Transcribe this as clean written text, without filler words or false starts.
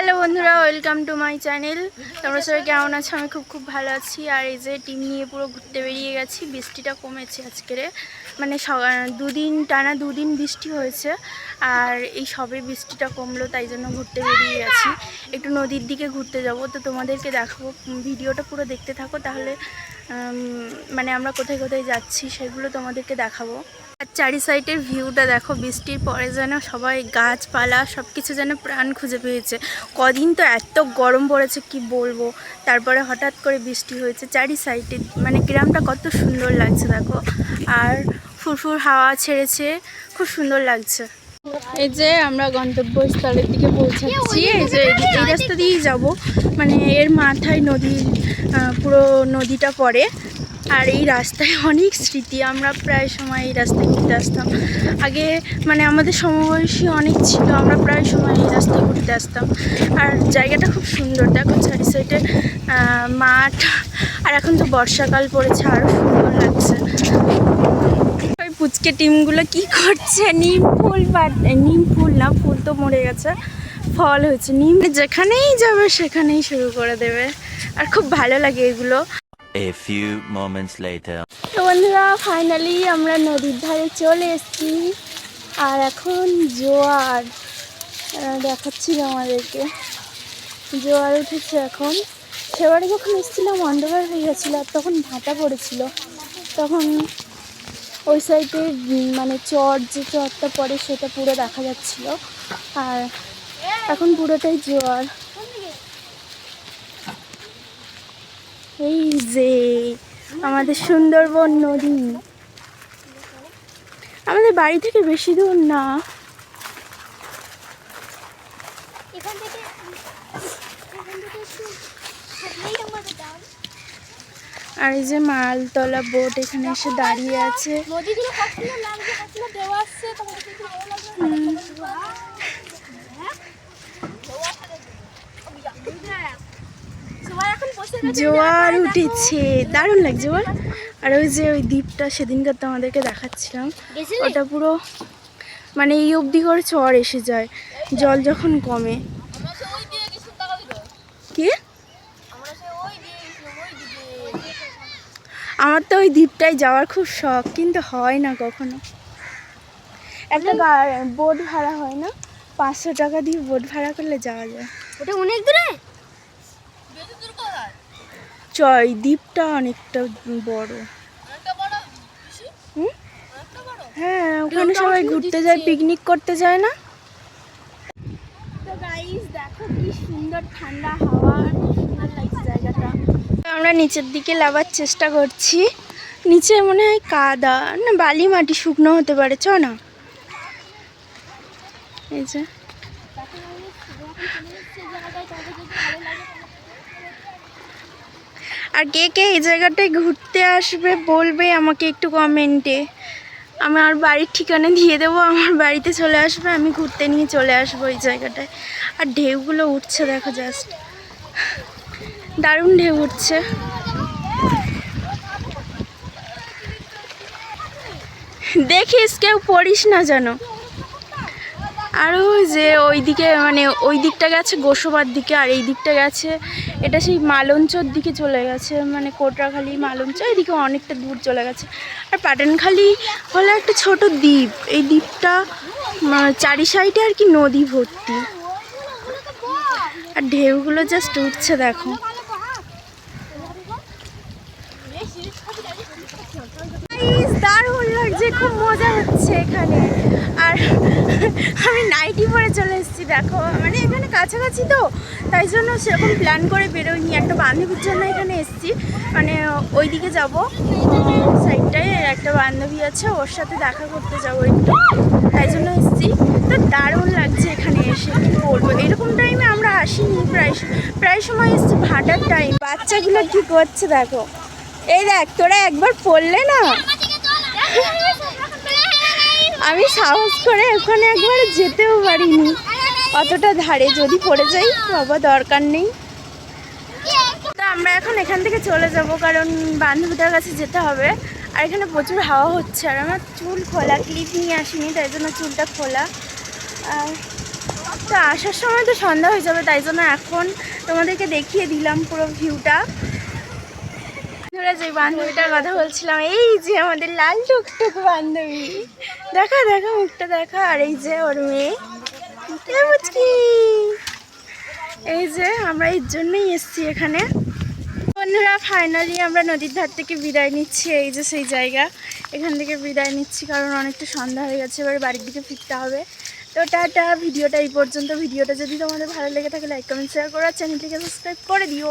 Hello বন্ধুরা, welcome to my channel. তোমরা সবাই কেমন আছো? আমি খুব ভালো আছি। আর এই যে টিম নিয়ে পুরো ঘুরতে বেরিয়ে গেছি। বৃষ্টিটা কমেছে আজকের, মানে টানা দুদিন বৃষ্টি হয়েছে, আর এই সবে বৃষ্টিটা কমলো, তাই জন্য ঘুরতে বেরিয়ে গেছি। একটু নদীর দিকে ঘুরতে যাব, তো তোমাদেরকে দেখাবো। ভিডিওটা পুরো দেখতে থাকো, তাহলে মানে আমরা কোথায় কোথায় যাচ্ছি সেগুলো তোমাদেরকে দেখাবো। আর চারি সাইডের ভিউটা দেখো, বৃষ্টির পরে যেন সবাই গাছপালা সব কিছু যেন প্রাণ খুঁজে পেয়েছে। কদিন তো এত গরম পড়েছে কি বলবো, তারপরে হঠাৎ করে বৃষ্টি হয়েছে চারি সাইডে, মানে গ্রামটা কত সুন্দর লাগছে দেখো। আর ফুরফুর হাওয়া ছেড়েছে, খুব সুন্দর লাগছে। এই যে আমরা গন্তব্যস্থলের দিকে পৌঁছাচ্ছি। এই যে এই রাস্তা দিয়েই যাবো, মানে এর মাথায় পুরো নদীটা পড়ে। আর এই রাস্তায় অনেক স্মৃতি, আমরা প্রায় সময় এই রাস্তায় ঘুরতে আসতাম। আগে মানে আমাদের সমবয়সী অনেক ছিল, আমরা প্রায় সময় এই রাস্তায় ঘুরতে আসতাম। আর জায়গাটা খুব সুন্দর দেখো, চারি সাইডে মাঠ। আর এখন তো বর্ষাকাল পড়েছে, আরও সুন্দর লাগছে। ওই পুচকে টিমগুলো কি করছে? নিম ফুল না, ফুল তো মরে গেছে, ফল হয়েছে। নিম যেখানেই যাবে সেখানেই শুরু করে দেবে, আর খুব ভালো লাগে এগুলো। A few moments later. তো বন্ধুরা, ফাইনালি আমরা নদীর ধারে চলে এসেছি। আর এখন জোয়ার দেখাচ্ছি আমাদেরকে, জোয়ার উঠেছে এখন। সেবারে যখন এসেছিলাম অন্ধকার হয়ে গেছিলো, আর তখন ভাটা পড়েছিল। তখন ওই সাইডে মানে চরটা পড়ে সেটা পুরো দেখা যাচ্ছিল। আর এখন পুরোটাই জোয়ার। এই যে আমাদের সুন্দরবন নদী, আমাদের বাড়ি থেকে বেশি দূর না। আর এই যে মালতলা বোট এখানে এসে দাঁড়িয়ে আছে। জোয়ার উঠেছে, দারুণ লাগছে বল। আর ওই যে ওই দ্বীপটা সেদিনকার তো আমাদেরকে দেখাচ্ছিলাম, ওটা পুরো মানে এই অবধি করে চর এসে যায় জল যখন কমে। কি? আমার তো ওই দ্বীপটায় যাওয়ার খুব শখ, কিন্তু হয় না কখনো। একটা বোট ভাড়া হয় না, 500 টাকা দিয়ে বোট ভাড়া করলে যাওয়া যায়। ওটা অনেক দূরে, এই দ্বীপটা অনেকটা বড়। হ্যাঁ, ওখানে সবাই ঘুরতে যায়, পিকনিক করতে যায় না? তো গাইস দেখো কি সুন্দর ঠান্ডা হাওয়া, খুব সুন্দর লাগছে জায়গাটা। আমরা নিচের দিকে লাবার চেষ্টা করছি। নিচে মনে হয় কাদা না বালি মাটি, শুকনো হতে পারে। চ না, এই যে আর কে কে এই জায়গাটায় ঘুরতে আসবে বলবে আমাকে একটু কমেন্টে। আমার বাড়ির ঠিকানা দিয়ে দেবো, আমার বাড়িতে চলে আসবে, আমি ঘুরতে নিয়ে চলে আসবো এই জায়গাটায়। আর ঢেউগুলো উঠছে দেখো, জাস্ট দারুণ ঢেউ উঠছে। দেখিস কেউ পড়িস না যেন। আর ওই যে ওইদিকে মানে ওই দিকটা গেছে গোসবার দিকে, আর এই দিকটা গেছে এটা সেই মালঞ্চর দিকে চলে গেছে, মানে কোটরাখালি মালঞ্চ এইদিকে অনেকটা দূর চলে গেছে। আর পাটানখালি হলো একটা ছোট দ্বীপ, এই দ্বীপটা চারি সাইডে আর কি নদী ভর্তি। আর ঢেউগুলো জাস্ট উঠছে দেখো। দারুণ লাগছে, খুব মজা হচ্ছে এখানে। আর আমি নাইটি পরে চলে এসেছি দেখো, মানে এখানে কাছাকাছি তো, তাই জন্য সেরকম প্ল্যান করে বেরোইনি। একটা বান্ধবীর জন্য এখানে এসেছি, মানে ওই দিকে যাবো, সাইডটায় একটা বান্ধবী আছে, ওর সাথে দেখা করতে যাবো একটু, তাই জন্য এসেছি। তো দারুণ লাগছে এখানে এসে, কি বলবো। এরকম টাইমে আমরা আসিনি, প্রায় সময় এসেছি ভাটার টাইম। বাচ্চাগুলো কি করছে দেখো, এই দেখ তোরা একবার পড়লে না, আমি সাহস করে ওখানে একবার যেতেও পারিনি, অতটা ধারে। যদি পড়ে যাই বাবা, দরকার নেই। তো আমরা এখন এখান থেকে চলে যাব, কারণ বান্ধবীদের কাছে যেতে হবে। আর এখানে প্রচুর হাওয়া হচ্ছে, আর আমার চুল খোলা, ক্লিপ নিয়ে আসিনি, তাই জন্য চুলটা খোলা। আর তো আসার সময় তো সন্ধ্যা হয়ে যাবে, তাই জন্য এখন তোমাদেরকে দেখিয়ে দিলাম পুরো ভিউটা। আমরা যে বান্ধবীটার কথা বলছিলাম, এই যে আমাদের লাল টুকটুক বান্ধবী, দেখা দেখা মুখটা দেখা। আর এই যে ওর মেয়ে, এই যে আমরা এর জন্যই এসছি এখানে। বন্ধুরা ফাইনালি আমরা নদীর ধার থেকে বিদায় নিচ্ছি, এই যে সেই জায়গা, এখান থেকে বিদায় নিচ্ছি কারণ অনেকটা সন্ধ্যা হয়ে গেছে, এবার বাড়ির দিকে ফিরতে হবে। তো টাটা, ভিডিওটা এই পর্যন্ত। ভিডিওটা যদি তোমাদের ভালো লেগে থাকে লাইক কমেন্ট শেয়ার করো, আর চ্যানেলটিকে সাবস্ক্রাইব করে দিও।